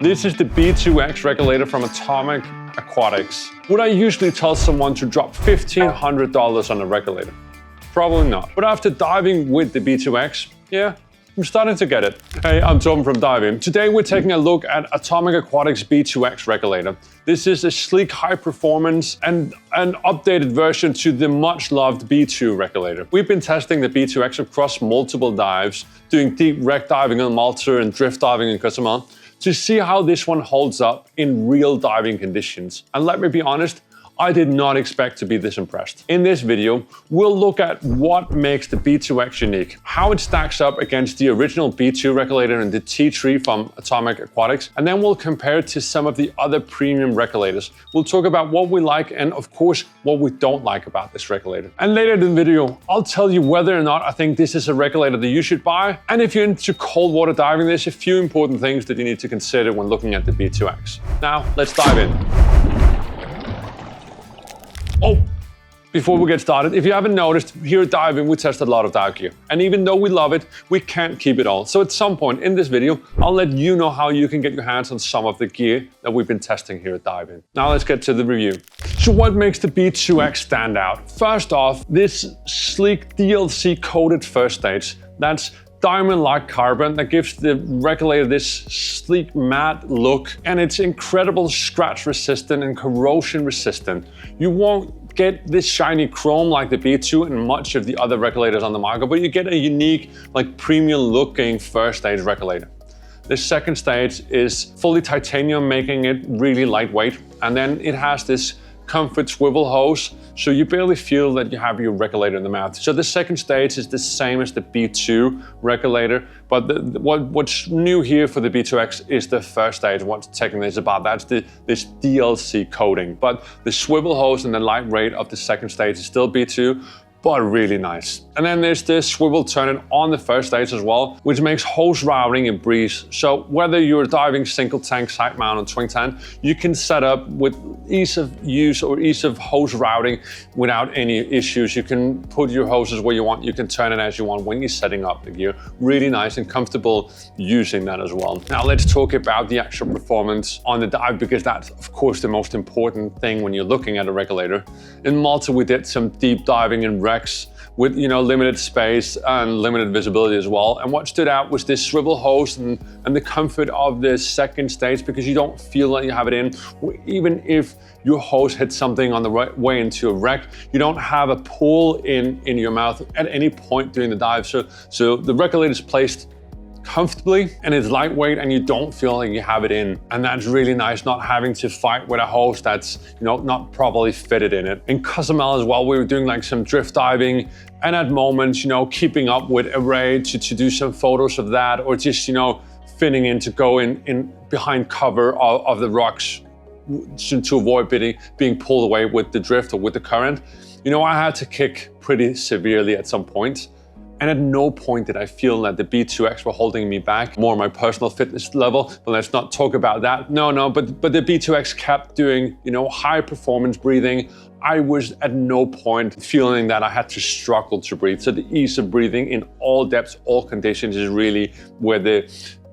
This is the B2x regulator from Atomic Aquatics. Would I usually tell someone to drop $1,500 on a regulator? Probably not. But after diving with the B2x, yeah, I'm starting to get it. Hey, I'm Tom from DIVEIN. Today we're taking a look at Atomic Aquatics B2x regulator. This is a sleek, high performance and an updated version to the much loved B2 regulator. We've been testing the B2x across multiple dives, doing deep wreck diving in Malta and drift diving in Cozumel, to see how this one holds up in real diving conditions. And let me be honest, I did not expect to be this impressed. In this video, we'll look at what makes the B2x unique, how it stacks up against the original B2 regulator and the T3 from Atomic Aquatics, and then we'll compare it to some of the other premium regulators. We'll talk about what we like and, of course, what we don't like about this regulator. And later in the video, I'll tell you whether or not I think this is a regulator that you should buy. And if you're into cold water diving, there's a few important things that you need to consider when looking at the B2x. Now, let's dive in. Oh, before we get started, if you haven't noticed, here at DIVEIN, we test a lot of dive gear. And even though we love it, we can't keep it all. So at some point in this video, I'll let you know how you can get your hands on some of the gear that we've been testing here at DIVEIN. Now let's get to the review. So what makes the B2x stand out? First off, this sleek DLC coated first stage. That's diamond-like carbon that gives the regulator this sleek matte look, and it's incredible scratch resistant and corrosion resistant. You won't get this shiny chrome like the B2 and much of the other regulators on the market, but you get a unique, like premium looking first stage regulator. The second stage is fully titanium, making it really lightweight, and then it has this comfort swivel hose, so you barely feel that you have your regulator in the mouth. So the second stage is the same as the B2 regulator, but what's new here for the B2x is the first stage. What's technically is about, that's this DLC coating. But the swivel hose and the light rate of the second stage is still B2, but really nice. And then there's this swivel turret on the first stage as well, which makes hose routing a breeze. So whether you're diving single tank, side mount, or twin tank, you can set up with ease of use or ease of hose routing without any issues. You can put your hoses where you want, you can turn it as you want when you're setting up the gear. Really nice and comfortable using that as well. Now let's talk about the actual performance on the dive, because that's of course the most important thing when you're looking at a regulator. In Malta, we did some deep diving in wrecks with limited space and limited visibility as well. And what stood out was this swivel hose and the comfort of the second stage, because you don't feel that you have it in. Even if your hose hits something on the right way into a wreck, you don't have a pull in your mouth at any point during the dive. So the regulator is placed comfortably and it's lightweight and you don't feel like you have it in. And that's really nice, not having to fight with a hose that's not properly fitted in it. In Cozumel as well, we were doing like some drift diving, and at moments, keeping up with array to do some photos of that, or just fitting in to go in behind cover of the rocks to avoid being pulled away with the drift or with the current. I had to kick pretty severely at some point. And at no point did I feel that the B2x were holding me back, more my personal fitness level, but let's not talk about that. No, but the B2x kept doing, high performance breathing. I was at no point feeling that I had to struggle to breathe. So the ease of breathing in all depths, all conditions is really where the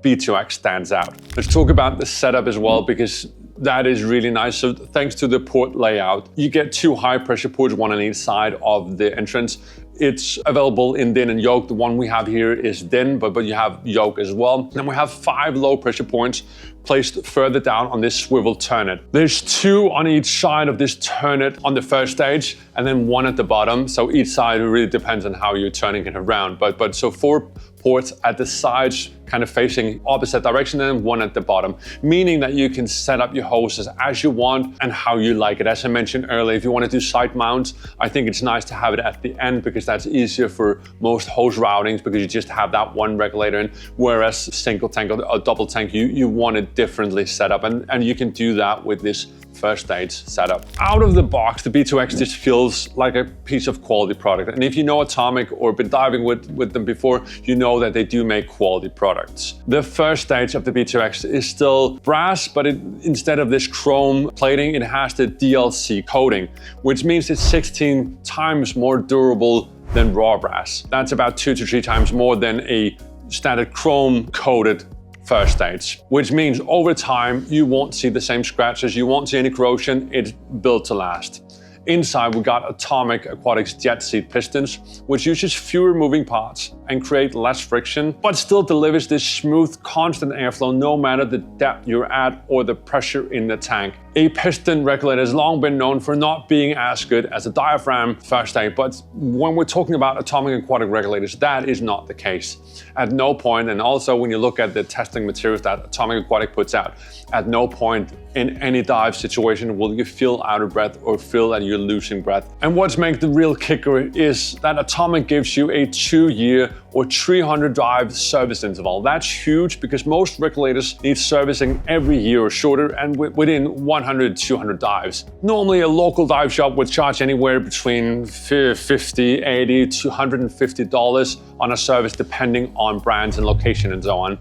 B2x stands out. Let's talk about the setup as well, because that is really nice. So thanks to the port layout, you get 2 high pressure ports, one on each side of the entrance. It's available in DIN and yoke. The one we have here is DIN, but you have yoke as well. Then we have 5 low pressure points placed further down on this swivel turret. There's 2 on each side of this turret on the first stage, and then 1 at the bottom. So each side really depends on how you're turning it around. But so 4 ports at the sides, kind of facing opposite direction, and 1 at the bottom, meaning that you can set up your hoses as you want and how you like it. As I mentioned earlier, if you want to do side mounts, I think it's nice to have it at the end, because that's easier for most hose routings, because you just have that one regulator in, whereas single tank or double tank, you want it differently set up, and you can do that with this first stage setup. Out of the box, the B2x just feels like a piece of quality product. And if you know Atomic or been diving with them before, you know that they do make quality products. The first stage of the B2x is still brass, but instead of this chrome plating, it has the DLC coating, which means it's 16 times more durable than raw brass. That's about 2 to 3 times more than a standard chrome coated first stage, which means over time, you won't see the same scratches, you won't see any corrosion, it's built to last. Inside, we got Atomic Aquatics jet seat pistons, which uses fewer moving parts and create less friction, but still delivers this smooth, constant airflow no matter the depth you're at or the pressure in the tank. A piston regulator has long been known for not being as good as a diaphragm first stage, but when we're talking about Atomic Aquatic regulators, that is not the case. At no point, and also when you look at the testing materials that Atomic Aquatic puts out, at no point in any dive situation will you feel out of breath or feel that you're losing breath. And what's makes the real kicker is that Atomic gives you a 2-year or 300 dive service interval. That's huge because most regulators need servicing every year or shorter and within 100, 200 dives. Normally a local dive shop would charge anywhere between $50, $80 to $150 on a service depending on brands and location and so on.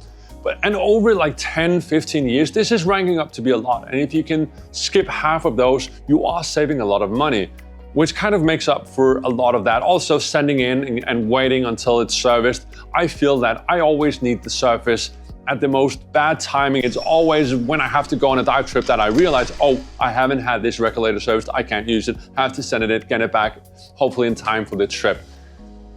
And over like 10, 15 years, this is ranking up to be a lot. And if you can skip half of those, you are saving a lot of money, which kind of makes up for a lot of that. Also sending in and waiting until it's serviced. I feel that I always need the service at the most bad timing. It's always when I have to go on a dive trip that I realize, oh, I haven't had this regulator serviced, I can't use it, have to send it in, get it back, hopefully in time for the trip.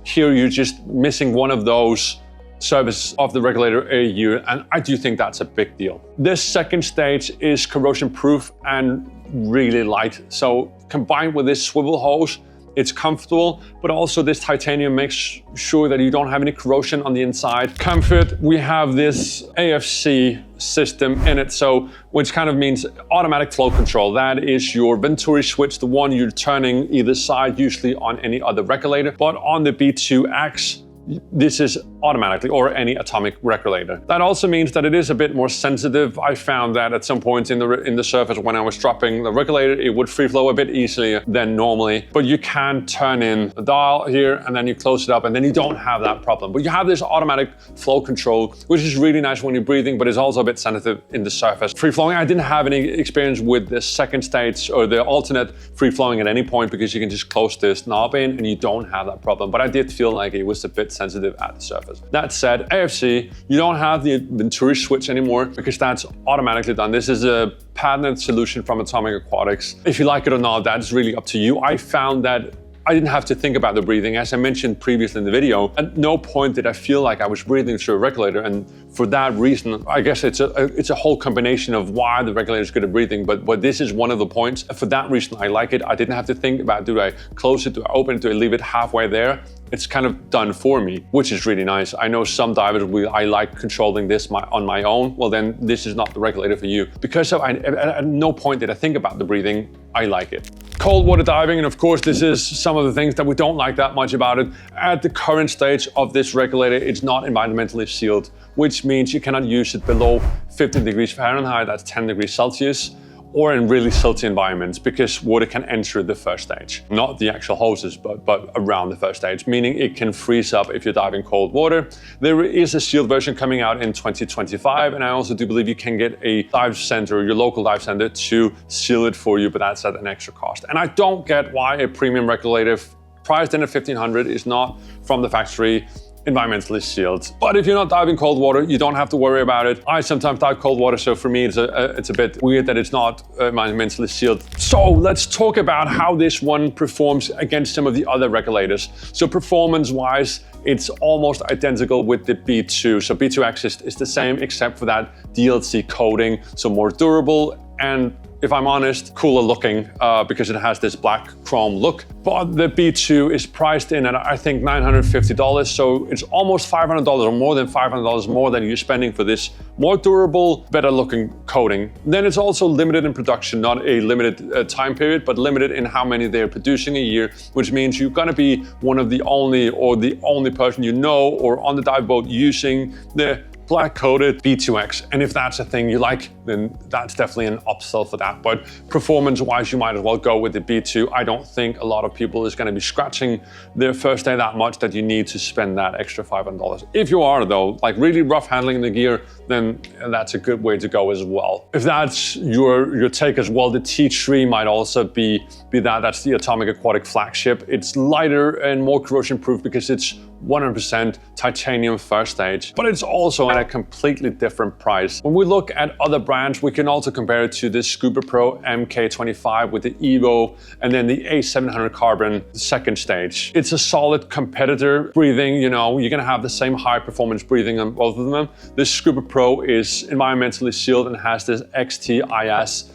Here you're just missing one of those service of the regulator a year, and I do think that's a big deal. This second stage is corrosion proof and really light. So combined with this swivel hose, it's comfortable, but also this titanium makes sure that you don't have any corrosion on the inside. Comfort, we have this AFC system in it, so which kind of means automatic flow control. That is your Venturi switch, the one you're turning either side, usually on any other regulator, but on the B2x, this is automatically, or any Atomic regulator. That also means that it is a bit more sensitive. I found that at some point in the surface when I was dropping the regulator, it would free flow a bit easier than normally. But you can turn in the dial here and then you close it up and then you don't have that problem. But you have this automatic flow control, which is really nice when you're breathing, but it's also a bit sensitive in the surface. Free flowing, I didn't have any experience with the second stage or the alternate free flowing at any point because you can just close this knob in and you don't have that problem. But I did feel like it was a bit sensitive at the surface. That said, AFC, you don't have the Venturi switch anymore because that's automatically done. This is a patented solution from Atomic Aquatics. If you like it or not, that's really up to you. I found that I didn't have to think about the breathing. As I mentioned previously in the video, at no point did I feel like I was breathing through a regulator. And for that reason, I guess it's a whole combination of why the regulator is good at breathing, but this is one of the points. For that reason, I like it. I didn't have to think about, do I close it, do I open it, do I leave it halfway there? It's kind of done for me, which is really nice. I know some divers, I like controlling this on my own. Well, then this is not the regulator for you. Because at no point did I think about the breathing. I like it. Cold water diving, and of course, this is some of the things that we don't like that much about it. At the current stage of this regulator, it's not environmentally sealed, which means you cannot use it below 15 degrees Fahrenheit, that's 10 degrees Celsius, or in really silty environments because water can enter the first stage. Not the actual hoses, but around the first stage, meaning it can freeze up if you're diving cold water. There is a sealed version coming out in 2025, and I also do believe you can get a dive center, your local dive center, to seal it for you, but that's at an extra cost. And I don't get why a premium regulator priced in at $1,500 is not from the factory environmentally sealed. But if you're not diving cold water, you don't have to worry about it. I sometimes dive cold water, so for me it's a bit weird that it's not environmentally sealed. So let's talk about how this one performs against some of the other regulators. So performance-wise, it's almost identical with the B2. So B2x is the same except for that DLC coating, so more durable and, if I'm honest, cooler looking because it has this black chrome look. But the B2 is priced in at, I think, $950. So it's almost $500 or more than $500 more than you're spending for this more durable, better looking coating. Then it's also limited in production, not a limited time period, but limited in how many they're producing a year, which means you're gonna be one of the only or the only person you know or on the dive boat using the black coated B2x. And if that's a thing you like, then that's definitely an upsell for that. But performance wise, you might as well go with the B2. I don't think a lot of people is gonna be scratching their first day that much that you need to spend that extra $500. If you are though, like really rough handling the gear, then that's a good way to go as well. If that's your take as well, the T3 might also be that's the Atomic Aquatic flagship. It's lighter and more corrosion proof because it's 100% titanium first stage, but it's also at a completely different price. When we look at other brands, we can also compare it to the Scuba Pro MK25 with the Evo, and then the A700 Carbon second stage. It's a solid competitor breathing, you know, you're gonna have the same high performance breathing on both of them. This Scuba Pro is environmentally sealed and has this XTIS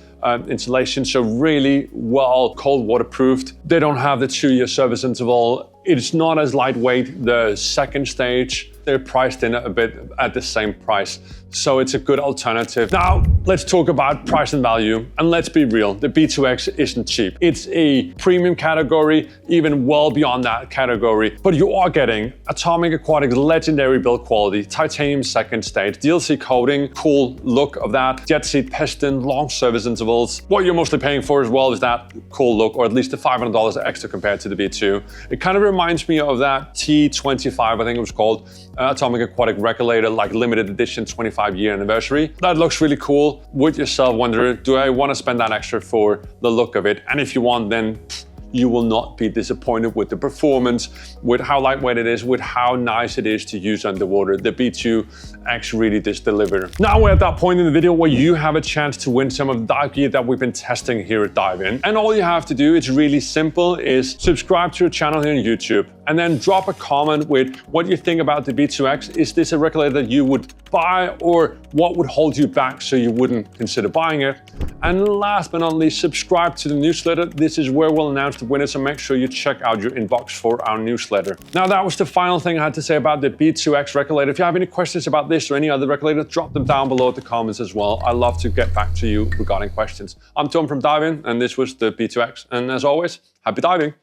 insulation, so really well cold water proofed. They don't have the 2-year service interval. It's not as lightweight. The second stage, they're priced in a bit at the same price. So it's a good alternative. Now, let's talk about price and value. And let's be real, the B2X isn't cheap. It's a premium category, even well beyond that category. But you are getting Atomic Aquatic's legendary build quality, titanium second stage, DLC coating, cool look of that, jet seat piston, long service intervals. What you're mostly paying for as well is that cool look, or at least the $500 extra compared to the B2. It kind of reminds me of that T25, I think it was called, Atomic Aquatic Regulator, like limited edition 25-year anniversary. That looks really cool. Would yourself wonder, do I want to spend that extra for the look of it? And if you want, then you will not be disappointed with the performance, with how lightweight it is, with how nice it is to use underwater. The B2X really does deliver. Now we're at that point in the video where you have a chance to win some of the dive gear that we've been testing here at DIVEIN. And all you have to do, it's really simple, is subscribe to our channel here on YouTube, and then drop a comment with what you think about the B2X. Is this a regulator that you would buy, or what would hold you back so you wouldn't consider buying it? And last but not least, subscribe to the newsletter. This is where we'll announce the winners, so make sure you check out your inbox for our newsletter. Now, that was the final thing I had to say about the B2X regulator. If you have any questions about this or any other regulator, drop them down below in the comments as well. I love to get back to you regarding questions. I'm Tom from DIVEIN, and this was the B2X. And as always, happy diving.